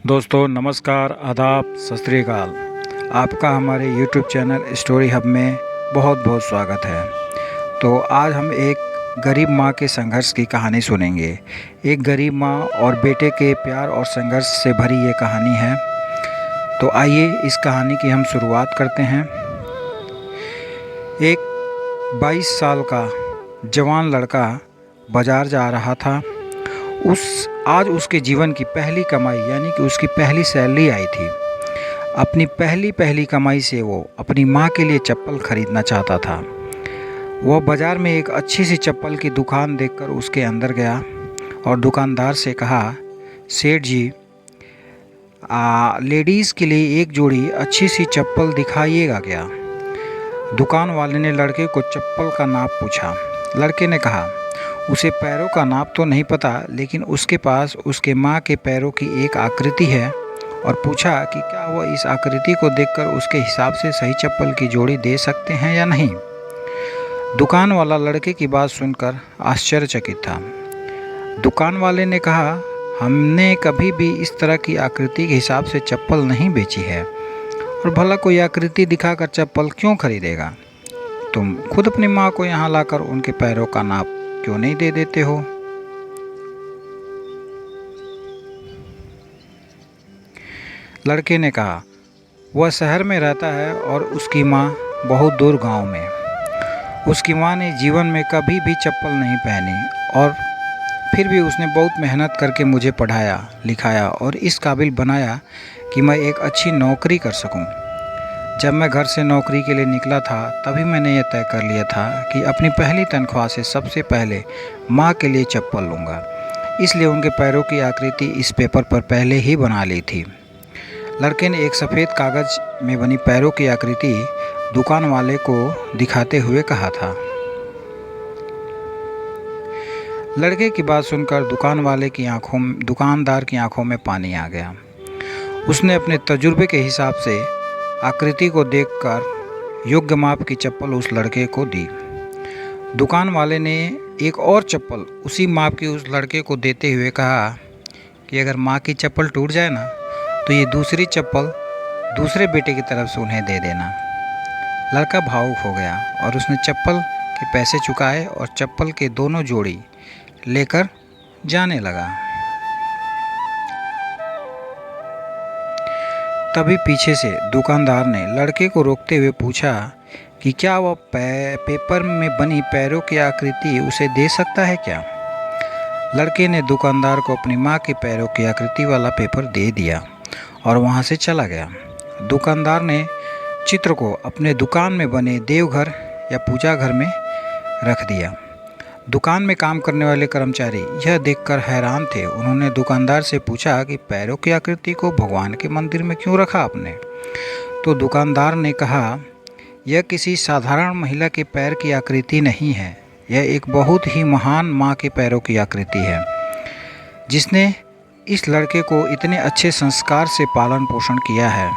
दोस्तों नमस्कार, आदाब, सत श्री अकाल। आपका हमारे YouTube चैनल स्टोरी हब में बहुत बहुत स्वागत है। तो आज हम एक गरीब माँ के संघर्ष की कहानी सुनेंगे। एक गरीब माँ और बेटे के प्यार और संघर्ष से भरी ये कहानी है। तो आइए इस कहानी की हम शुरुआत करते हैं। एक 22 साल का जवान लड़का बाज़ार जा रहा था। आज उसके जीवन की पहली कमाई यानी कि उसकी पहली सैलरी आई थी। अपनी पहली कमाई से वो अपनी माँ के लिए चप्पल खरीदना चाहता था। वह बाज़ार में एक अच्छी सी चप्पल की दुकान देखकर उसके अंदर गया और दुकानदार से कहा, सेठ जी, लेडीज़ के लिए एक जोड़ी अच्छी सी चप्पल दिखाइएगा क्या? दुकान वाले ने लड़के को चप्पल का नाप पूछा। लड़के ने कहा, उसे पैरों का नाप तो नहीं पता, लेकिन उसके पास उसके माँ के पैरों की एक आकृति है, और पूछा कि क्या वह इस आकृति को देखकर उसके हिसाब से सही चप्पल की जोड़ी दे सकते हैं या नहीं। दुकान वाला लड़के की बात सुनकर आश्चर्यचकित था। दुकान वाले ने कहा, हमने कभी भी इस तरह की आकृति के हिसाब से चप्पल नहीं बेची है, और भला कोई आकृति दिखाकर चप्पल क्यों खरीदेगा? तुम खुद अपनी माँ को यहाँ लाकर उनके पैरों का नाप क्यों नहीं दे देते हो? लड़के ने कहा, वह शहर में रहता है और उसकी माँ बहुत दूर गांव में। उसकी माँ ने जीवन में कभी भी चप्पल नहीं पहनी, और फिर भी उसने बहुत मेहनत करके मुझे पढ़ाया लिखाया और इस काबिल बनाया कि मैं एक अच्छी नौकरी कर सकूं। जब मैं घर से नौकरी के लिए निकला था, तभी मैंने यह तय कर लिया था कि अपनी पहली तनख्वाह से सबसे पहले माँ के लिए चप्पल लूँगा। इसलिए उनके पैरों की आकृति इस पेपर पर पहले ही बना ली थी। लड़के ने एक सफ़ेद कागज़ में बनी पैरों की आकृति दुकान वाले को दिखाते हुए कहा था। लड़के की बात सुनकर दुकानदार की आंखों में पानी आ गया। उसने अपने तजुर्बे के हिसाब से आकृति को देखकर योग्य माप की चप्पल उस लड़के को दी। दुकान वाले ने एक और चप्पल उसी माप की उस लड़के को देते हुए कहा कि अगर माँ की चप्पल टूट जाए ना, तो ये दूसरी चप्पल दूसरे बेटे की तरफ से उन्हें दे देना। लड़का भावुक हो गया और उसने चप्पल के पैसे चुकाए और चप्पल के दोनों जोड़ी लेकर जाने लगा। तभी पीछे से दुकानदार ने लड़के को रोकते हुए पूछा कि क्या वह पेपर में बनी पैरों की आकृति उसे दे सकता है क्या? लड़के ने दुकानदार को अपनी माँ के पैरों की आकृति वाला पेपर दे दिया और वहाँ से चला गया। दुकानदार ने चित्र को अपने दुकान में बने देवघर या पूजा घर में रख दिया। दुकान में काम करने वाले कर्मचारी यह देखकर हैरान थे। उन्होंने दुकानदार से पूछा कि पैरों की आकृति को भगवान के मंदिर में क्यों रखा आपने? तो दुकानदार ने कहा, यह किसी साधारण महिला के पैर की आकृति नहीं है, यह एक बहुत ही महान माँ के पैरों की आकृति है, जिसने इस लड़के को इतने अच्छे संस्कार से पालन पोषण किया है।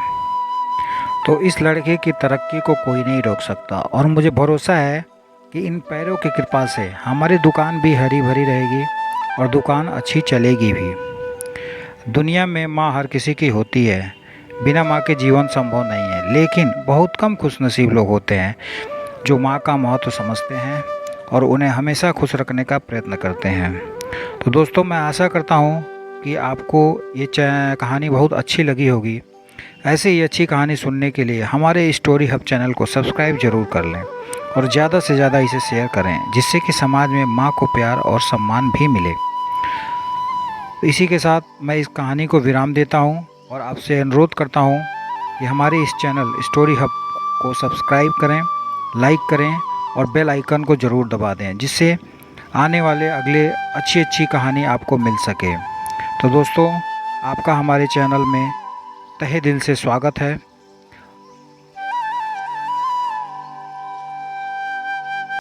तो इस लड़के की तरक्की को कोई नहीं रोक सकता, और मुझे भरोसा है कि इन पैरों की कृपा से हमारी दुकान भी हरी भरी रहेगी और दुकान अच्छी चलेगी भी। दुनिया में माँ हर किसी की होती है, बिना माँ के जीवन संभव नहीं है, लेकिन बहुत कम खुशनसीब लोग होते हैं जो माँ का महत्व समझते हैं और उन्हें हमेशा खुश रखने का प्रयत्न करते हैं। तो दोस्तों, मैं आशा करता हूँ कि आपको ये कहानी बहुत अच्छी लगी होगी। ऐसे ही अच्छी कहानी सुनने के लिए हमारे स्टोरी हब चैनल को सब्सक्राइब जरूर कर लें और ज़्यादा से ज़्यादा इसे शेयर करें, जिससे कि समाज में माँ को प्यार और सम्मान भी मिले। इसी के साथ मैं इस कहानी को विराम देता हूँ और आपसे अनुरोध करता हूँ कि हमारे इस चैनल स्टोरी हब को सब्सक्राइब करें, लाइक करें और बेल आइकन को ज़रूर दबा दें, जिससे आने वाले अगले अच्छी कहानी आपको मिल सके। तो दोस्तों, आपका हमारे चैनल में तहे दिल से स्वागत है।